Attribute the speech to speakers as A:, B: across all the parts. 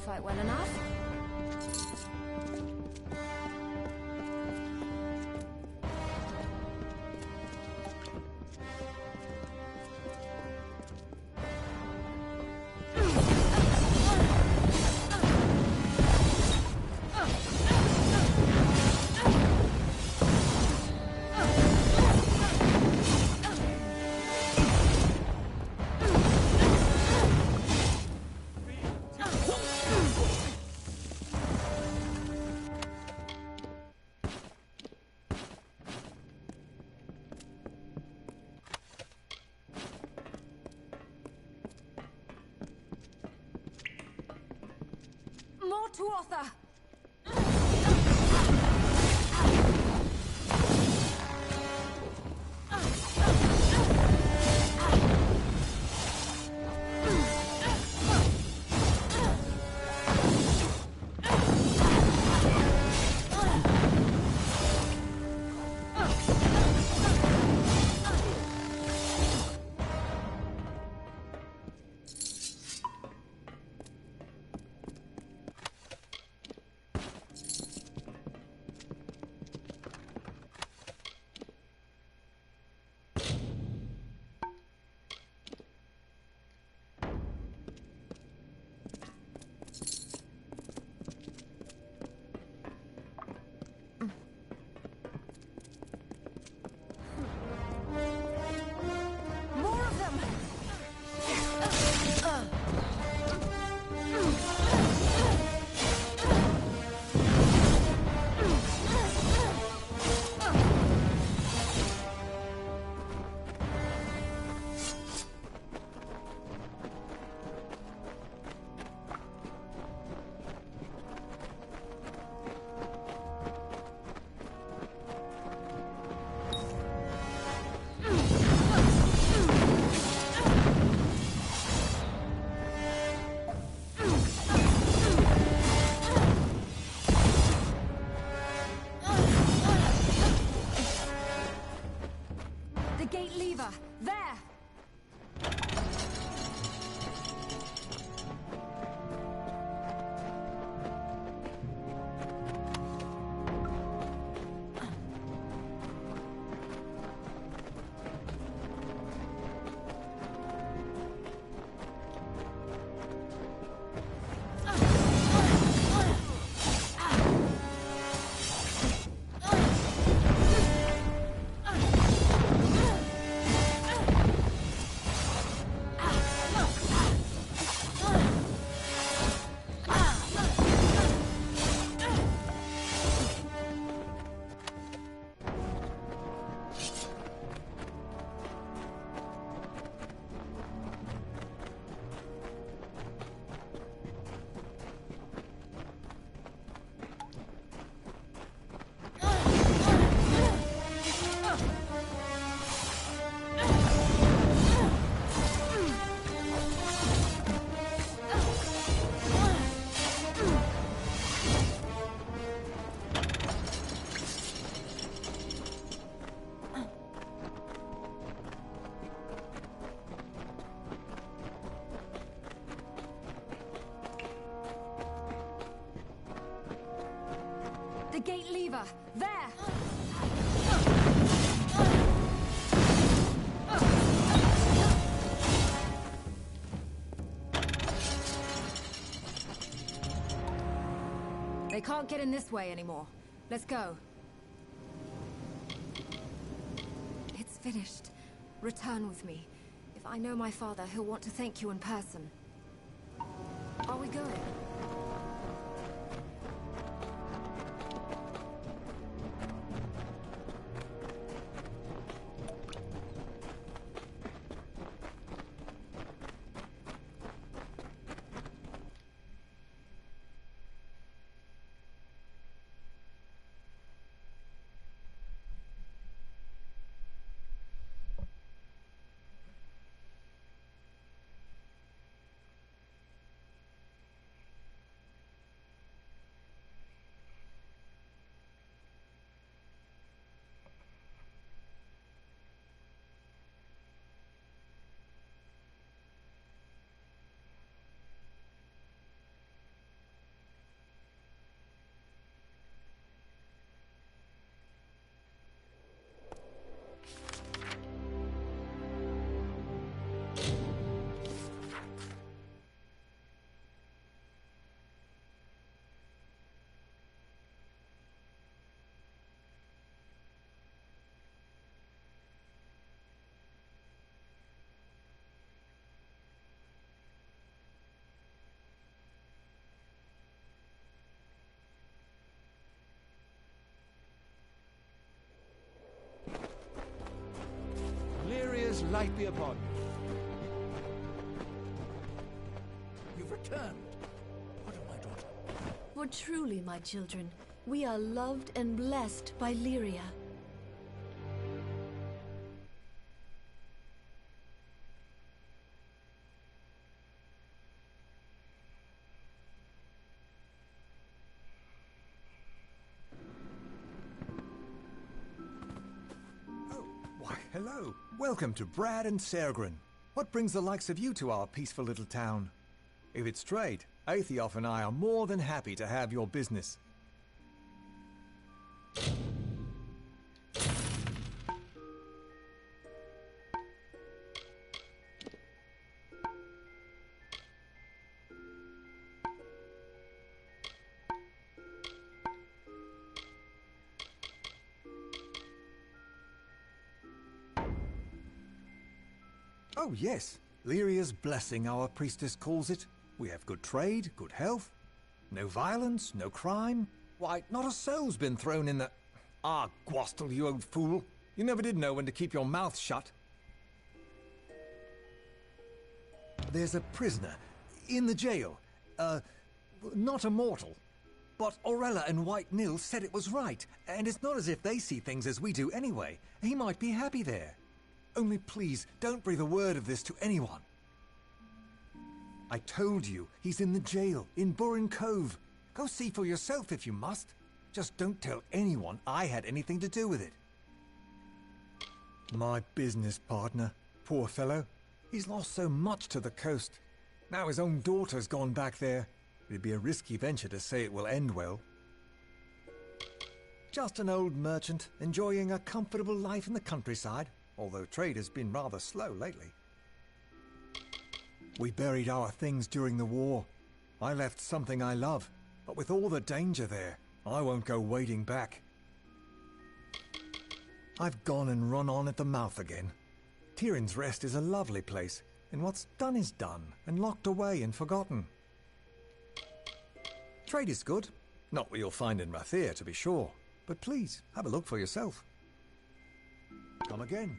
A: fight well enough. More to Arthur! The gate lever! There! They can't get in this way anymore. Let's go. It's finished. Return with me. If I know my father, he'll want to thank you in person. Are we going?
B: Light be upon you. You've returned. What of my daughter?
C: For truly, my children, we are loved and blessed by Lyria.
D: Why, hello. Welcome to Brad and Sergrin. What brings the likes of you to our peaceful little town? If it's trade, Aethiof and I are more than happy to have your business. Oh, yes. Lyria's blessing, our priestess calls it. We have good trade, good health. No violence, no crime. Why, not a soul's been thrown in the... Ah, Gwastel, you old fool. You never did know when to keep your mouth shut. There's a prisoner in the jail. Not a mortal. But Orella and White Nil said it was right, and it's not as if they see things as we do anyway. He might be happy there. Only please, don't breathe a word of this to anyone. I told you, he's in the jail, in Burin Cove. Go see for yourself if you must. Just don't tell anyone I had anything to do with it. My business partner, poor fellow. He's lost so much to the coast. Now his own daughter's gone back there. It'd be a risky venture to say it will end well. Just an old merchant, enjoying a comfortable life in the countryside. Although trade has been rather slow lately. We buried our things during the war. I left something I love, but with all the danger there, I won't go wading back. I've gone and run on at the mouth again. Tyrion's Rest is a lovely place, and what's done is done, and locked away and forgotten. Trade is good. Not what you'll find in Rathir, to be sure, but please, have a look for yourself. Come again.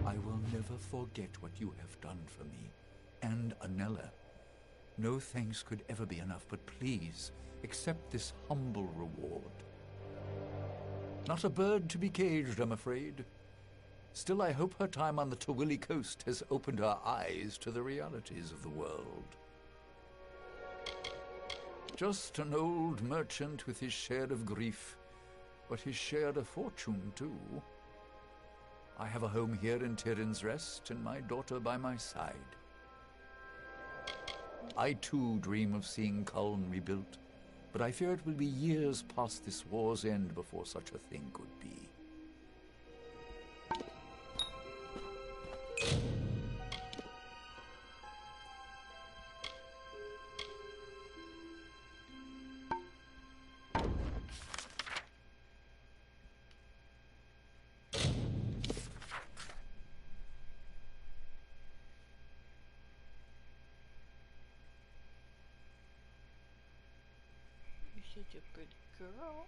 B: I will never forget what you have done for me, and Anella. No thanks could ever be enough, but please, accept this humble reward. Not a bird to be caged, I'm afraid. Still, I hope her time on the Tawili coast has opened her eyes to the realities of the world. Just an old merchant with his share of grief, but his share of fortune, too. I have a home here in Tyrion's Rest, and my daughter by my side. I too dream of seeing Culm rebuilt, but I fear it will be years past this war's end before such a thing could be.
E: Such a good girl.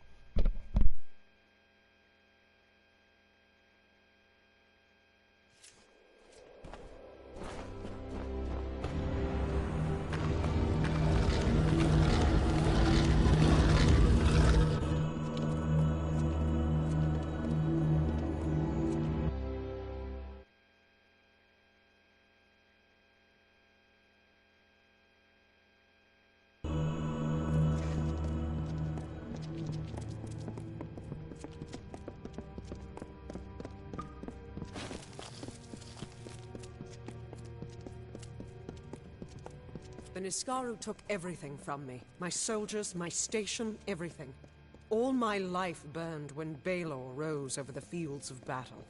F: The Niskaru took everything from me. My soldiers, my station, everything. All my life burned when Balor rose over the fields of battle.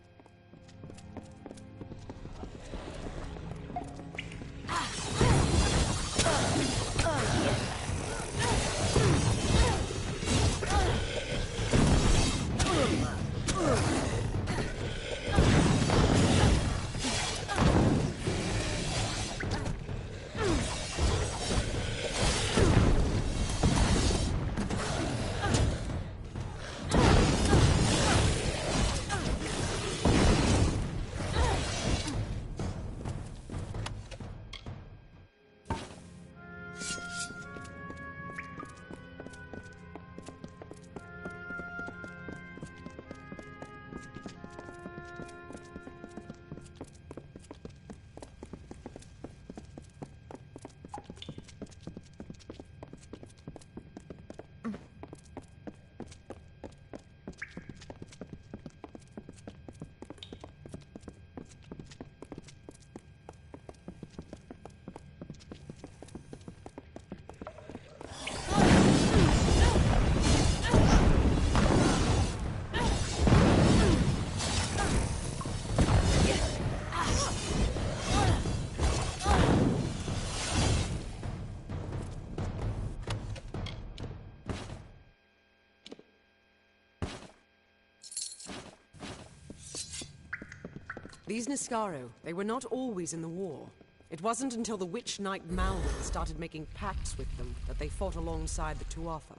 F: These Niskaru, they were not always in the war. It wasn't until the Witch Knight Amalur started making pacts with them that they fought alongside the Tuatha.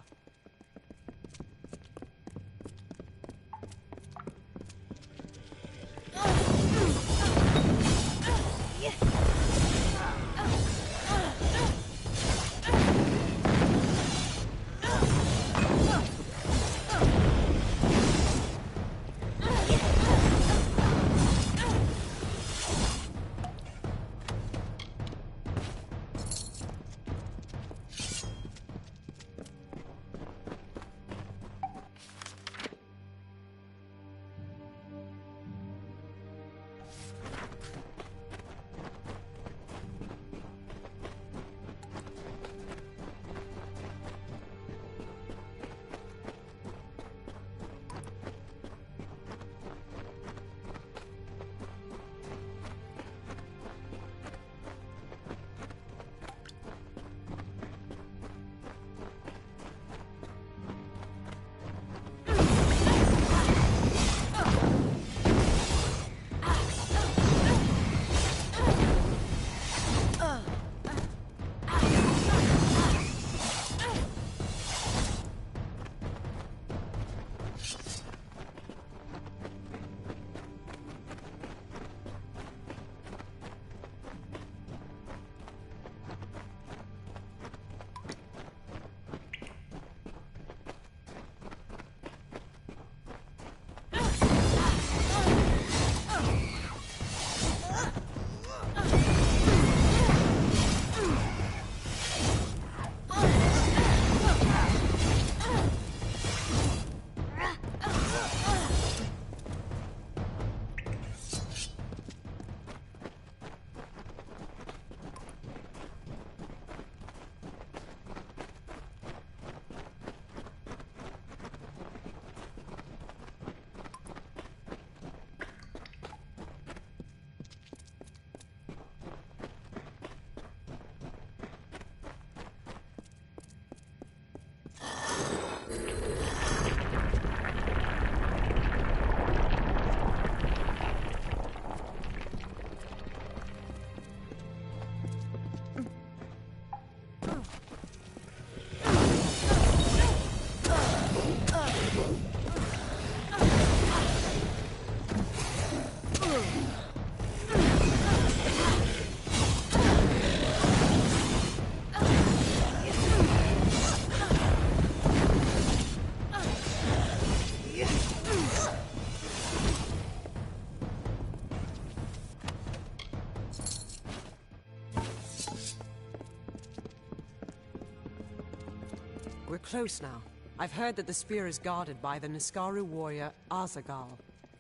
F: We're close now. I've heard that the spear is guarded by the Niskaru warrior Azagal.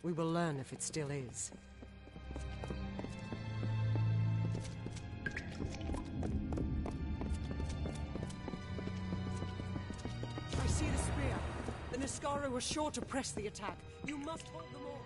F: We will learn if it still is. Niskara are sure to press the attack. You must hold them off.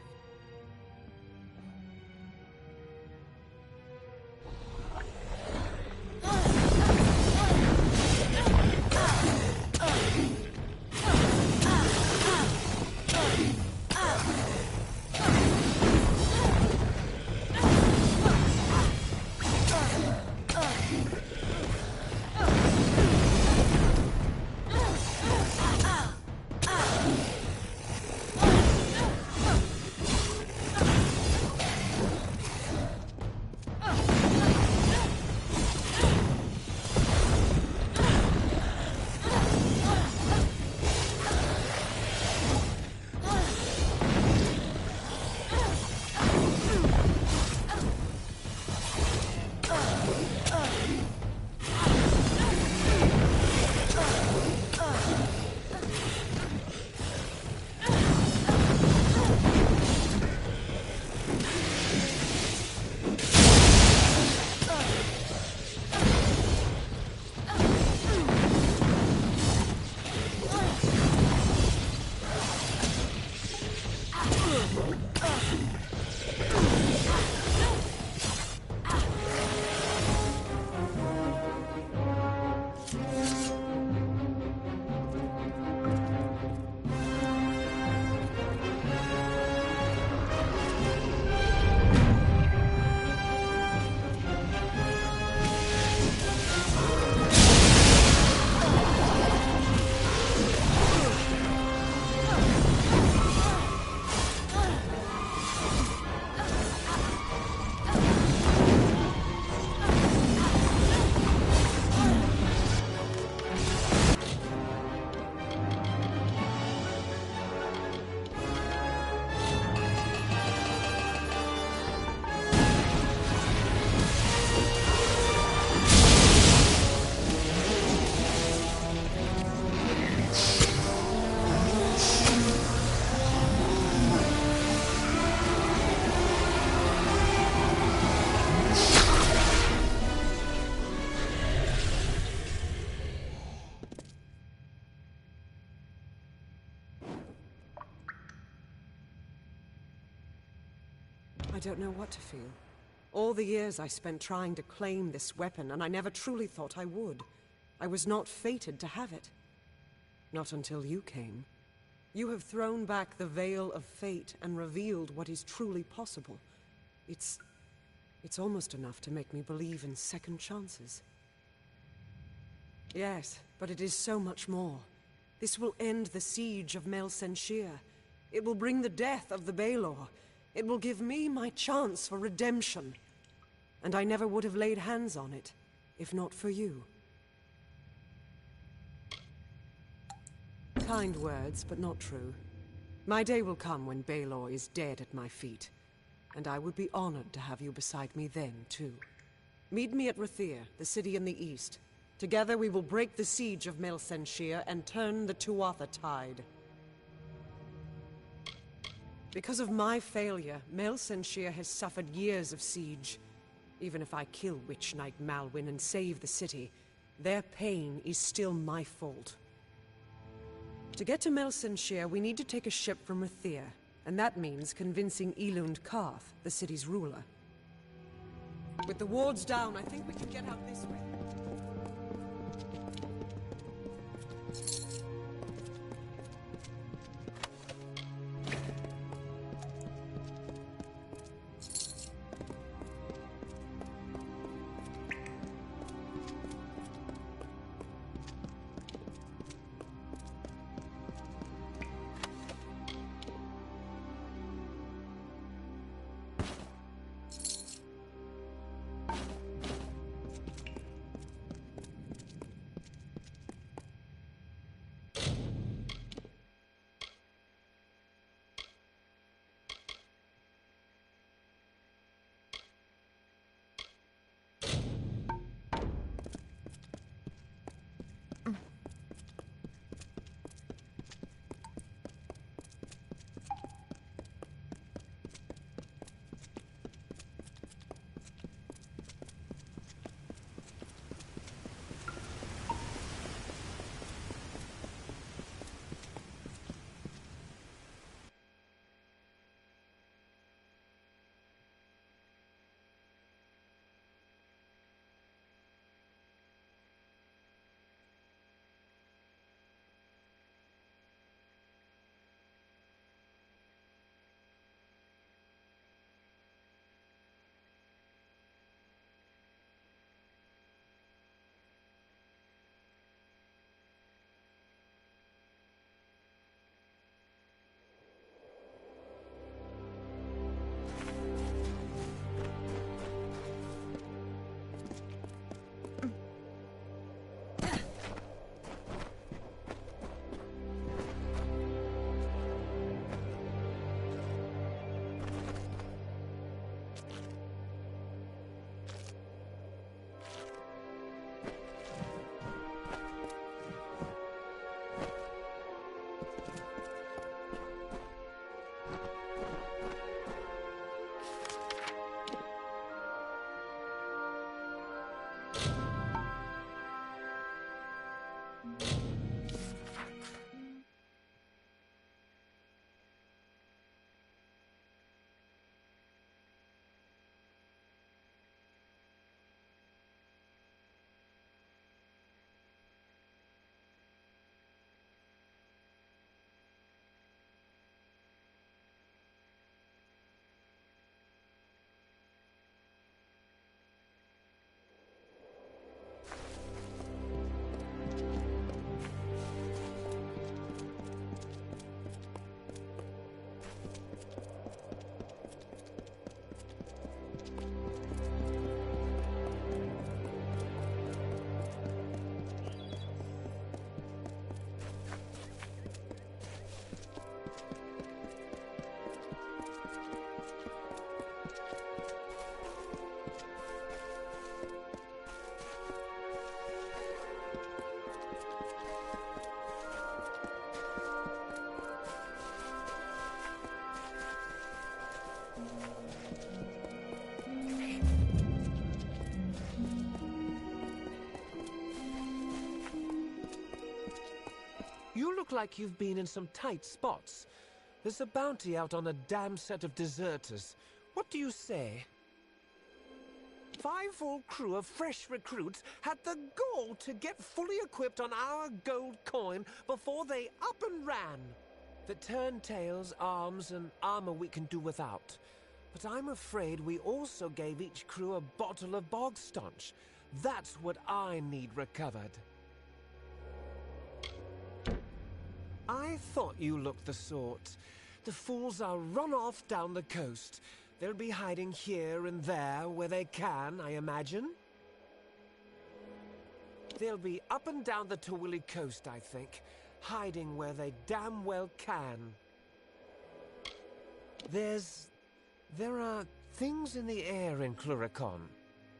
F: I don't know what to feel. All the years I spent trying to claim this weapon, and I never truly thought I would. I was not fated to have it. Not until you came. You have thrown back the veil of fate and revealed what is truly possible. It's almost enough to make me believe in second chances. Yes, but it is so much more. This will end the siege of Mel Senshir. It will bring the death of the Baelor. It will give me my chance for redemption. And I never would have laid hands on it, if not for you. Kind words, but not true. My day will come when Baelor is dead at my feet, and I would be honored to have you beside me then, too. Meet me at Rathir, the city in the east. Together we will break the siege of Mel Senshir and turn the Tuatha tide. Because of my failure, Mel Senshir has suffered years of siege. Even if I kill Witch Knight Malwyn and save the city, their pain is still my fault. To get to Mel Senshir, we need to take a ship from Rathir, and that means convincing Elund Karth, the city's ruler. With the wards down, I think we can get out this way.
G: You look like you've been in some tight spots. There's a bounty out on a damn set of deserters. What do you say? 5 full crew of fresh recruits had the gall to get fully equipped on our gold coin before they up and ran. The turntails, arms, and armor we can do without. But I'm afraid we also gave each crew a bottle of bog staunch. That's what I need recovered. I thought you looked the sort. The fools are run off down the coast. They'll be hiding here and there where they can, I imagine. They'll be up and down the Tawili coast, I think, hiding where they damn well can. There are things in the air in Cluricon.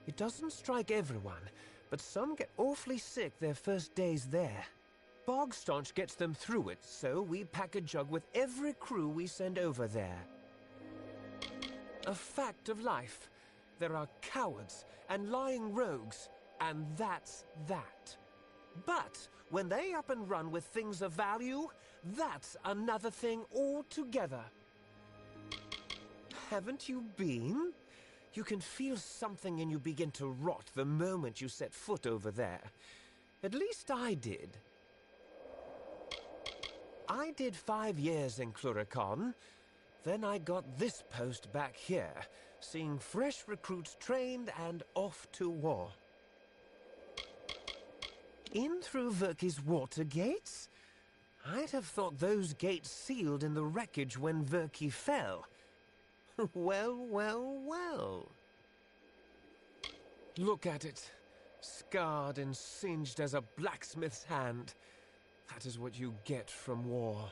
G: It doesn't strike everyone, but some get awfully sick their first days there. Bog staunch gets them through it, so we pack a jug with every crew we send over there. A fact of life. There are cowards and lying rogues, and that's that. But when they up and run with things of value, that's another thing altogether. Haven't you been? You can feel something in you begin to rot the moment you set foot over there. At least I did. I did 5 years in Cluricon. Then I got this post back here, seeing fresh recruits trained and off to war. In through Verki's water gates? I'd have thought those gates sealed in the wreckage when Verki fell. Well, well, well. Look at it. Scarred and singed as a blacksmith's hand. That is what you get from war.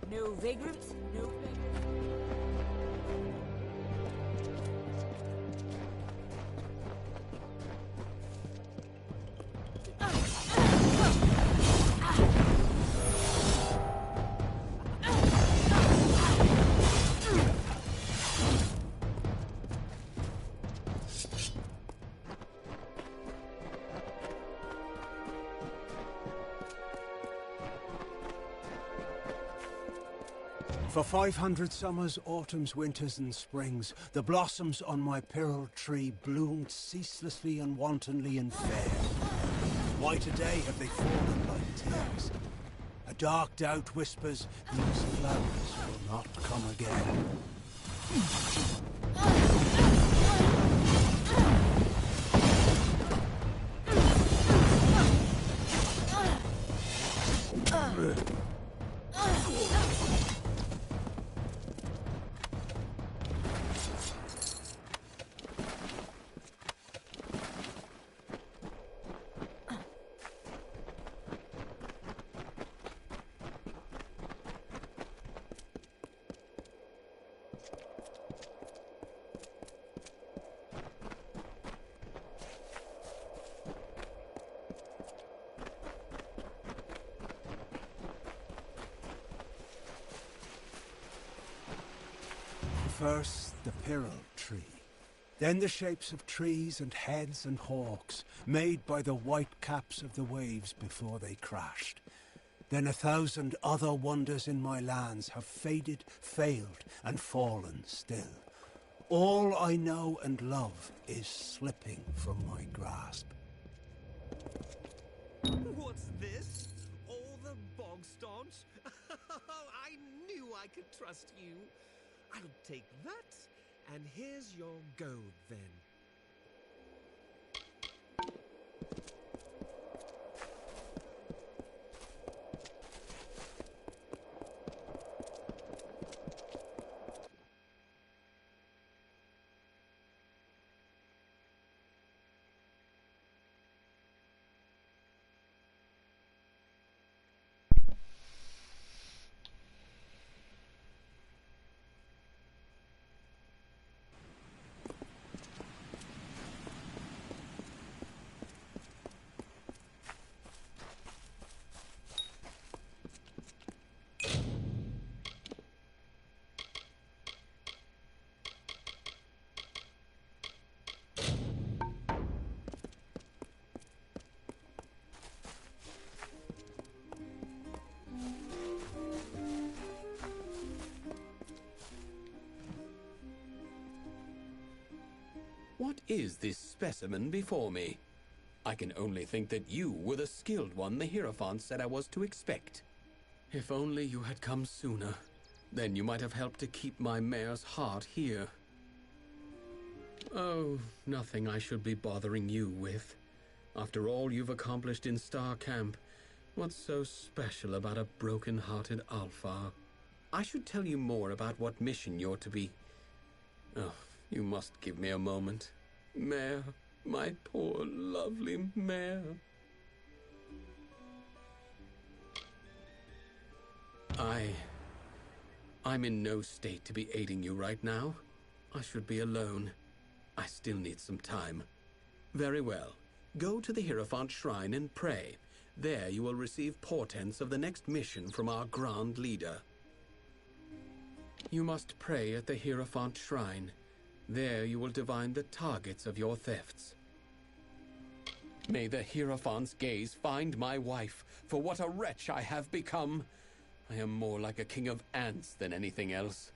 E: No vagrants, no vagrants.
H: For 500 summers, autumns, winters, and springs, the blossoms on my pearl tree bloomed ceaselessly and wantonly and fair. Why today have they fallen like tears? A dark doubt whispers, these flowers will not come again. First, the pearl tree. Then the shapes of trees and heads and hawks, made by the white caps of the waves before they crashed. Then 1,000 other wonders in my lands have faded, failed, and fallen still. All I know and love is slipping from my grasp.
G: What's this? All the bog staunch? I knew I could trust you. I'll take that, and here's your gold then.
I: What is this specimen before me? I can only think that you were the skilled one the Hierophant said I was to expect. If only you had come sooner, then you might have helped to keep my mare's heart here. Oh, nothing I should be bothering you with. After all you've accomplished in Star Camp, what's so special about a broken-hearted Alpha? I should tell you more about what mission you're to be... Oh, you must give me a moment. Mare, my poor, lovely mare. I'm in no state to be aiding you right now. I should be alone. I still need some time. Very well. Go to the Hierophant Shrine and pray. There you will receive portents of the next mission from our Grand Leader. You must pray at the Hierophant Shrine. There you will divine the targets of your thefts. May the Hierophant's gaze find my wife, for what a wretch I have become. I am more like a king of ants than anything else.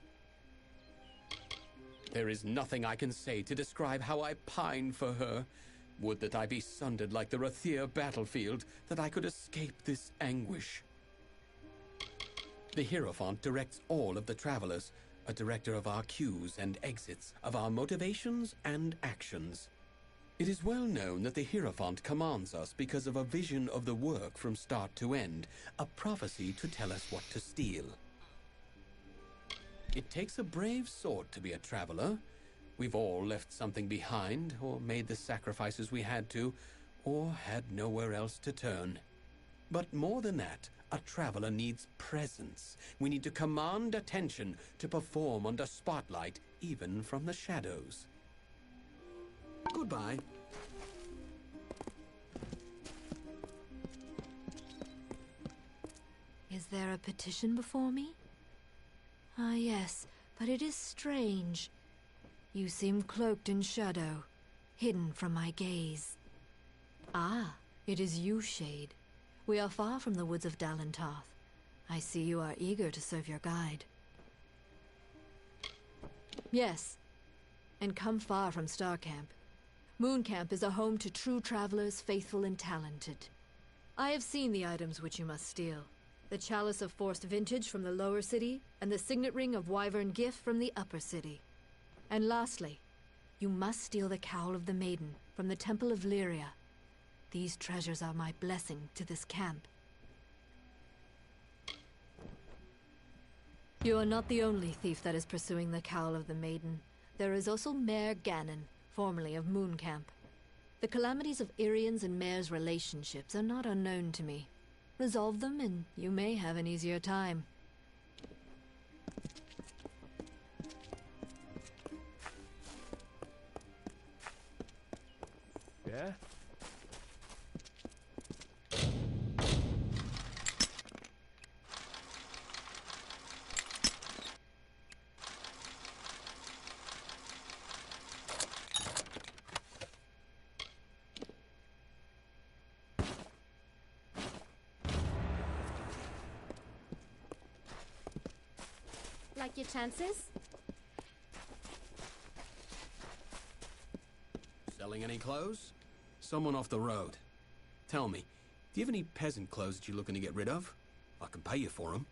I: There is nothing I can say to describe how I pine for her. Would that I be sundered like the Rathir battlefield, that I could escape this anguish. The Hierophant directs all of the travelers, a director of our queues and exits, of our motivations and actions. It is well known that the Hierophant commands us because of a vision of the work from start to end, a prophecy to tell us what to steal. It takes a brave sort to be a traveler. We've all left something behind, or made the sacrifices we had to, or had nowhere else to turn. But more than that, A traveler needs presence. We need to command attention to perform under spotlight, even from the shadows. Goodbye.
C: Is there a petition before me? Ah, yes, but it is strange. You seem cloaked in shadow, hidden from my gaze. Ah, it is you, Shade. We are far from the woods of Dalentarth. I see you are eager to serve your guide. Yes, and come far from Starcamp. Mooncamp is a home to true travelers, faithful and talented. I have seen the items which you must steal. The Chalice of Forced Vintage from the lower city, and the Signet Ring of Wyvern Gift from the upper city. And lastly, you must steal the Cowl of the Maiden from the Temple of Lyria. These treasures are my blessing to this camp. You are not the only thief that is pursuing the Cowl of the Maiden. There is also Mayor Ganon, formerly of Mooncamp. The calamities of Irian's and Mayor's relationships are not unknown to me. Resolve them, and you may have an easier time.
G: Yeah?
A: Like your chances?
I: Selling any clothes? Someone off the road. Tell me, do you have any peasant clothes that you're looking to get rid of? I can pay you for them.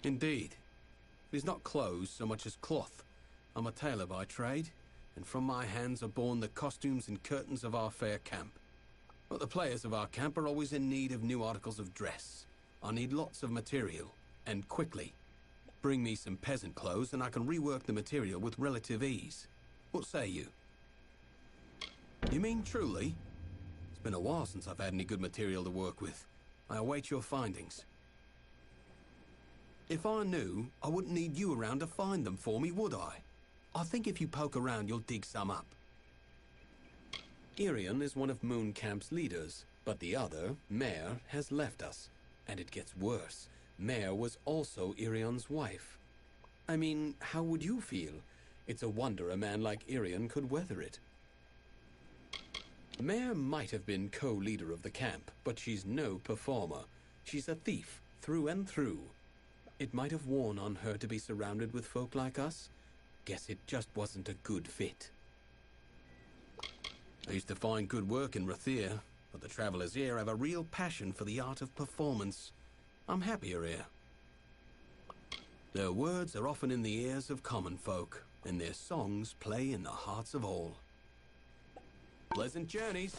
I: Indeed. It is not clothes so much as cloth. I'm a tailor by trade, and from my hands are born the costumes and curtains of our fair camp. But the players of our camp are always in need of new articles of dress. I need lots of material, and quickly. Bring me some peasant clothes and I can rework the material with relative ease. What say you? You mean truly? It's been a while since I've had any good material to work with. I await your findings. If I knew, I wouldn't need you around to find them for me, would I? I think if you poke around, you'll dig some up. Irian is one of Mooncamp's leaders, but the other, Mare, has left us. And it gets worse. Mare was also Irian's wife. I mean, how would you feel? It's a wonder a man like Irian could weather it. Mare might have been co-leader of the camp, but she's no performer. She's a thief, through and through. It might have worn on her to be surrounded with folk like us. Guess it just wasn't a good fit. I used to find good work in Rathir, but the travelers here have a real passion for the art of performance. I'm happier here. Their words are often in the ears of common folk, and their songs play in the hearts of all. Pleasant journeys.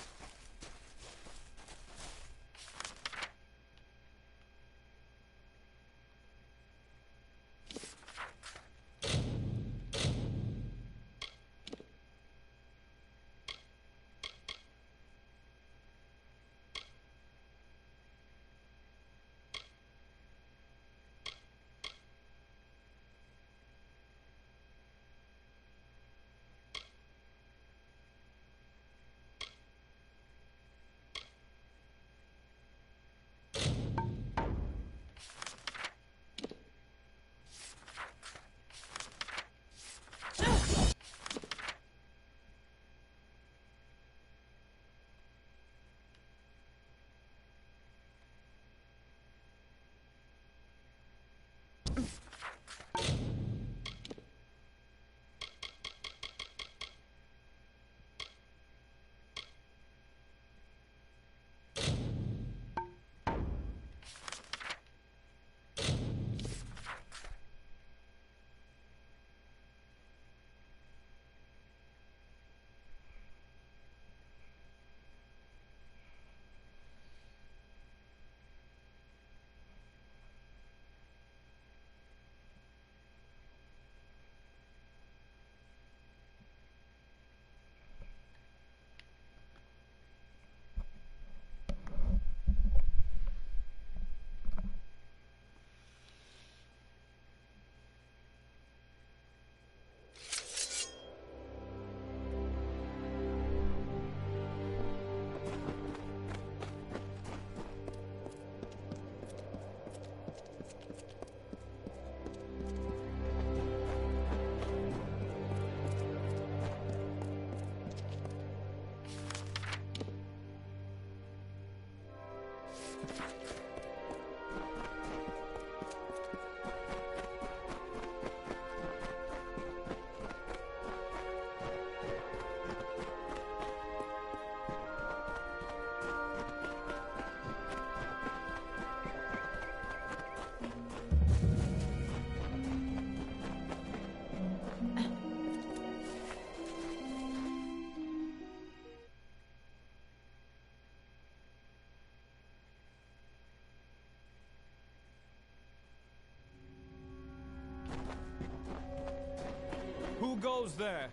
J: those there?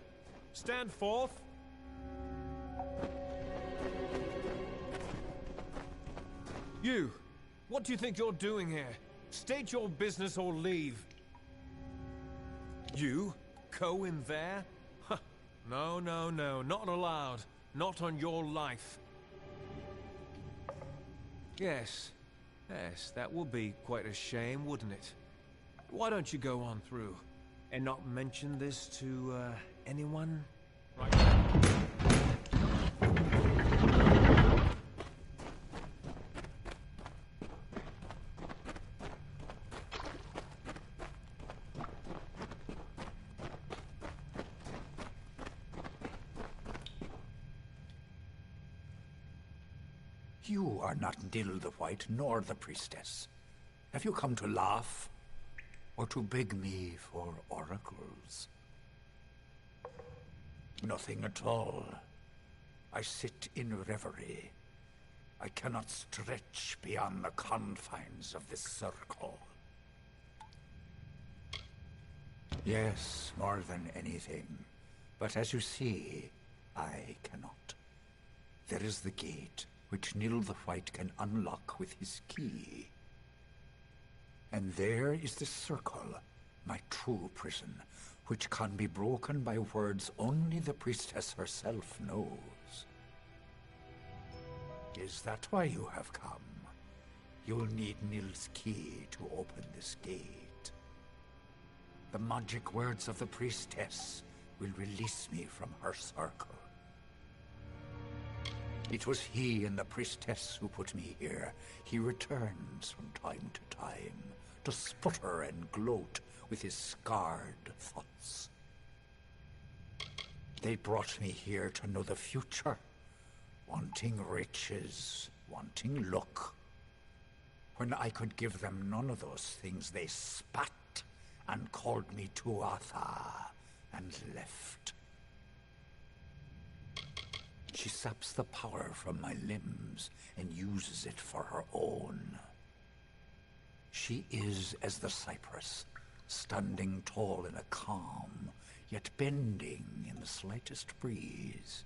J: Stand forth. You, what do you think you're doing here? State your business or leave. You? Go in there? Huh. No, no, no, not allowed. Not on your life. Yes, yes, that would be quite a shame, wouldn't it? Why don't you go on through, and not mention this to, anyone? Right.
B: You are not Nil the White, nor the priestess. Have you come to laugh, or to beg me for oracles? Nothing at all. I sit in reverie. I cannot stretch beyond the confines of this circle. Yes, more than anything. But as you see, I cannot. There is the gate, which Nil the White can unlock with his key. And there is the circle, my true prison, which can be broken by words only the priestess herself knows. Is that why you have come? You'll need Nil's key to open this gate. The magic words of the priestess will release me from her circle. It was he and the priestess who put me here. He returns from time to time to sputter and gloat with his scarred thoughts. They brought me here to know the future, wanting riches, wanting luck. When I could give them none of those things, they spat and called me Tuatha and left. She saps the power from my limbs and uses it for her own. She is as the cypress, standing tall in a calm, yet bending in the slightest breeze.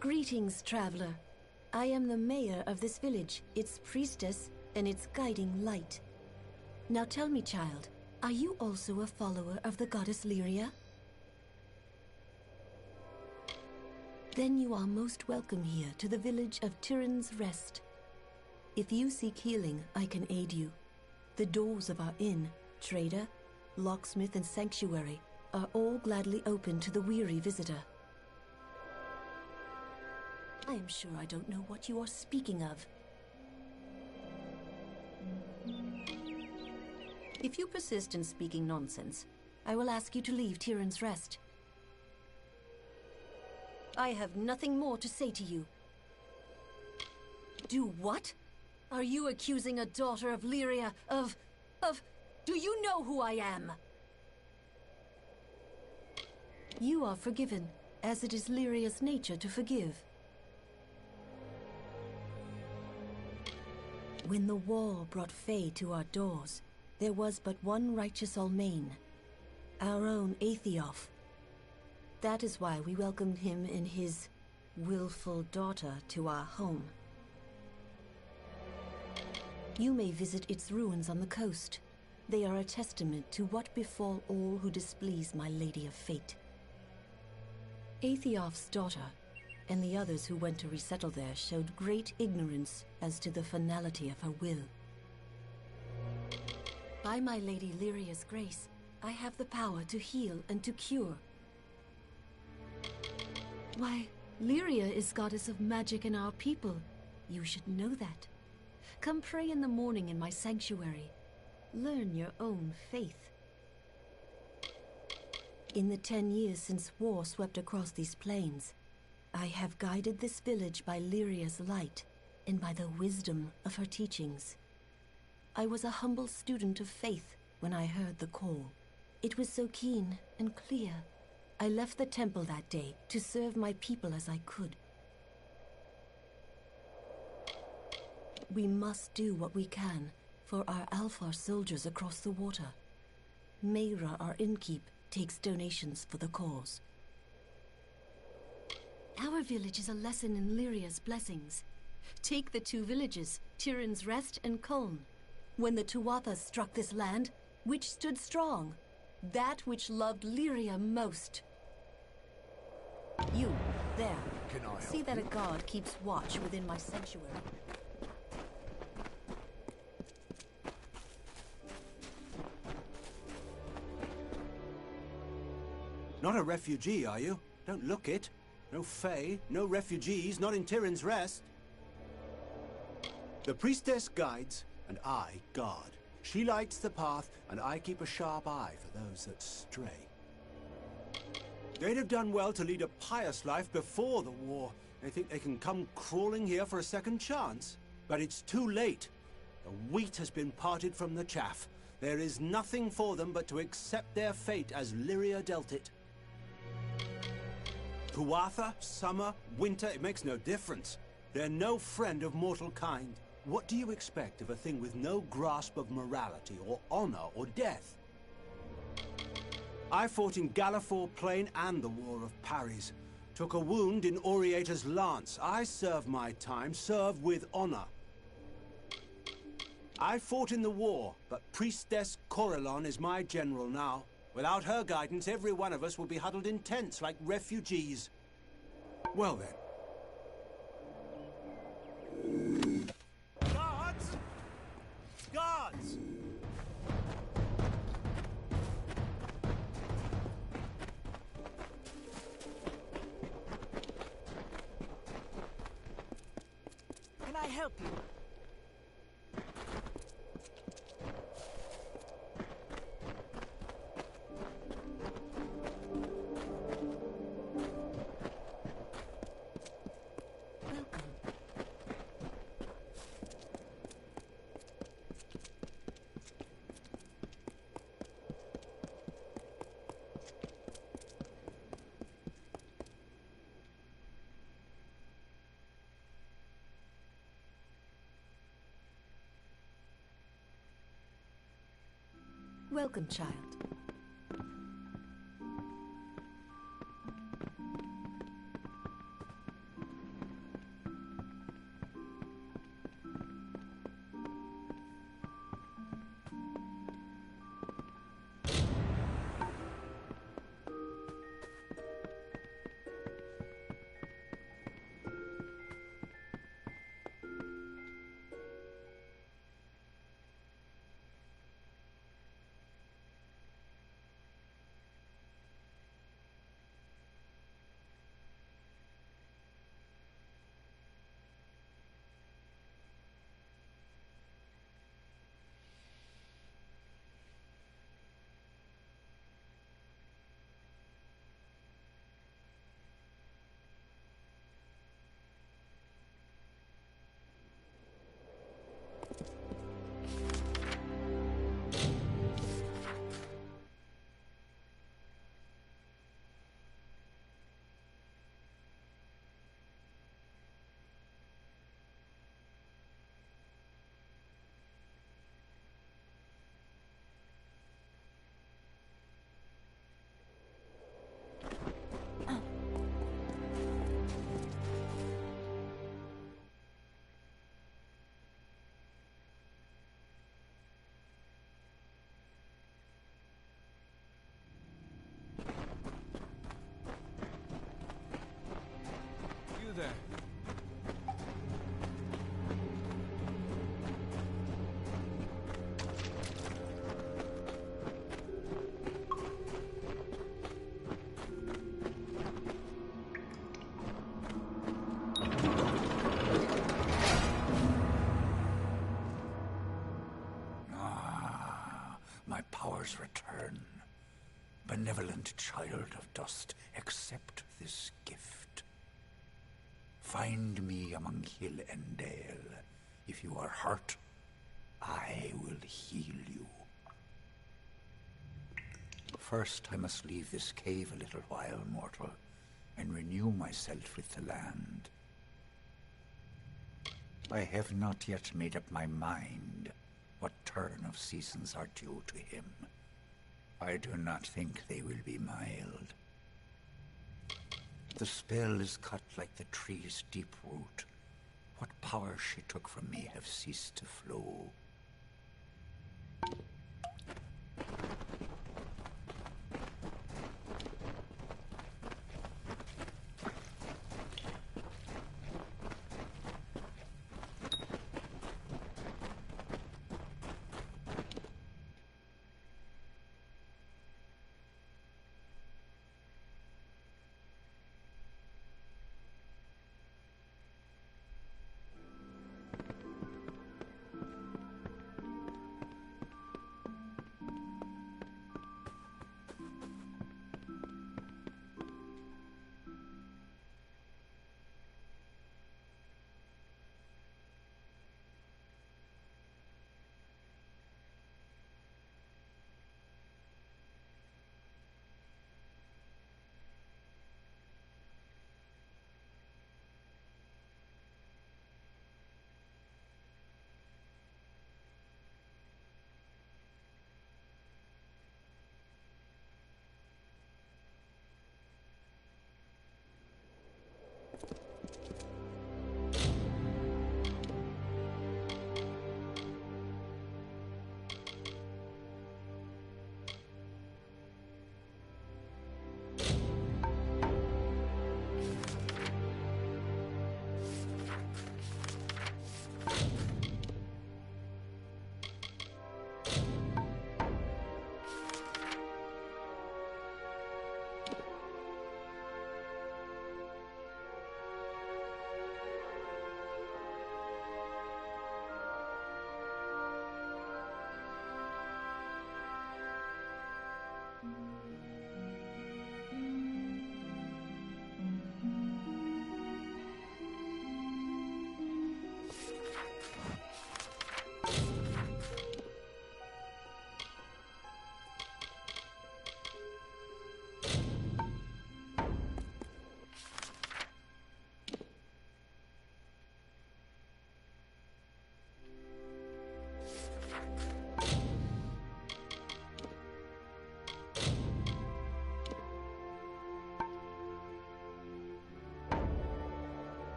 K: Greetings, traveler. I am the mayor of this village, its priestess, and its guiding light. Now tell me, child, are you also a follower of the goddess Lyria? Then you are most welcome here to the village of Tyrann's Rest. If you seek healing, I can aid you. The doors of our inn, trader, locksmith, and sanctuary are all gladly open to the weary visitor. I am sure I don't know what you are speaking of. If you persist in speaking nonsense, I will ask you to leave Tyrann's Rest. I have nothing more to say to you. Do what? Are you accusing a daughter of Lyria of... Do you know who I am? You are forgiven, as it is Lyria's nature to forgive. When the war brought Fae to our doors, there was but one righteous Almain, our own Aethiof. That is why we welcomed him and his willful daughter to our home. You may visit its ruins on the coast. They are a testament to what befall all who displease my Lady of Fate. Aethiof's daughter, and the others who went to resettle there, showed great ignorance as to the finality of her will. By my Lady Lyria's grace, I have the power to heal and to cure. Why, Lyria is goddess of magic in our people. You should know that. Come pray in the morning in my sanctuary. Learn your own faith. In the 10 years since war swept across these plains, I have guided this village by Lyria's light and by the wisdom of her teachings. I was a humble student of faith when I heard the call. It was so keen and clear. I left the temple that day to serve my people as I could. We must do what we can for our Alfar soldiers across the water. Mayra, our innkeep, takes donations for the cause. Our village is a lesson in Lyria's blessings. Take the 2 villages, Tirin's Rest and Colne. When the Tuathas struck this land, which stood strong? That which loved Lyria most. You, there. See that a guard keeps watch within my sanctuary.
H: Not a refugee, are you? Don't look it. No Fae, no refugees, not in Tirin's Rest. The priestess guides, and I guard. She lights the path, and I keep a sharp eye for those that stray. They'd have done well to lead a pious life before the war. They think they can come crawling here for a second chance. But it's too late. The wheat has been parted from the chaff. There is nothing for them but to accept their fate as Lyria dealt it. Tuatha, summer, winter, it makes no difference. They're no friend of mortal kind. What do you expect of a thing with no grasp of morality or honor or death? I fought in Gallifore Plain and the War of Paris. Took a wound in Oriator's lance. I served my time, served with honor. I fought in the war, but Priestess Corellon is my general now. Without her guidance, every one of us will be huddled in tents like refugees. Well then.
L: Guards! Guards! Can I help you?
K: Welcome, child.
B: powers return. Benevolent child of dust, accept this gift. Find me among hill and dale. If you are hurt, I will heal you. First, I must leave this cave a little while, mortal, and renew myself with the land. I have not yet made up my mind what turn of seasons are due to him. I do not think they will be mild. The spell is cut like the tree's deep root. What power she took from me have ceased to flow.